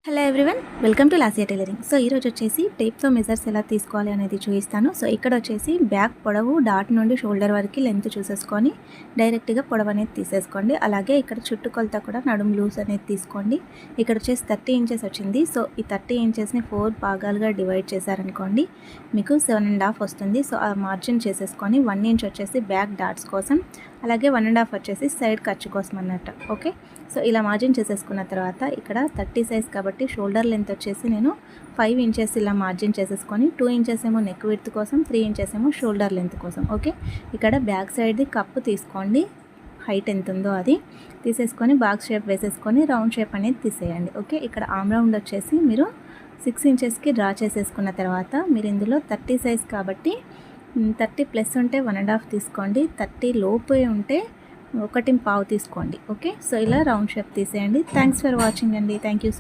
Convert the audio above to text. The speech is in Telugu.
Hello everyone, welcome to Lasya tailoring. So ఈరోజు వచ్చేసి టేప్తో మెజర్స్ ఎలా తీసుకోవాలి అనేది చూపిస్తాను. సో ఇక్కడ వచ్చేసి బ్యాక్ పొడవు డాట్ నుండి షోల్డర్ వరకు లెంత్ చూసేసుకొని డైరెక్ట్గా పొడవు అనేది తీసేసుకోండి. అలాగే ఇక్కడ చుట్టుకొలత కూడా నడుము లూజ్ అనేది తీసుకోండి. ఇక్కడ వచ్చేసి 30 ఇంచెస్ వచ్చింది. సో ఈ 30 ఇంచెస్ని 4 భాగాలుగా డివైడ్ చేశారనుకోండి, మీకు 7.5 వస్తుంది. సో ఆ మార్జిన్ చేసేసుకొని 1 ఇంచ్ వచ్చేసి బ్యాక్ డాట్స్ కోసం, అలాగే 1.5 వచ్చేసి సైడ్ ఖర్చు కోసం అన్నట్టు. ఓకే, సో ఇలా మార్జిన్ చేసేసుకున్న తర్వాత ఇక్కడ 30 సైజ్ కాబట్టి షోల్డర్ లెంత్ వచ్చేసి నేను 5 ఇంచెస్ ఇలా మార్జిన్ చేసేసుకొని 2 ఇంచెస్ ఏమో నెక్ విడ్త్ కోసం, 3 ఇంచెస్ ఏమో షోల్డర్ లెంత్ కోసం. ఓకే, ఇక్కడ బ్యాక్ సైడ్ది కప్పు తీసుకోండి, హైట్ ఎంత ఉందో అది తీసేసుకొని బాక్స్ షేప్ వేసేసుకొని రౌండ్ షేప్ అనేది తీసేయండి. ఓకే, ఇక్కడ ఆమ్ రౌండ్ వచ్చేసి మీరు 6 ఇంచెస్కి డ్రా చేసేసుకున్న తర్వాత మీరు ఇందులో 30 సైజ్ కాబట్టి 30 ప్లస్ ఉంటే 1.5 తీసుకోండి, 30 లోపే ఉంటే 1.5 తీసుకోండి. ఓకే, సో ఇలా రౌండ్ షేప్ తీసేయండి. థ్యాంక్స్ ఫర్ వాచింగ్ అండి. Thank you so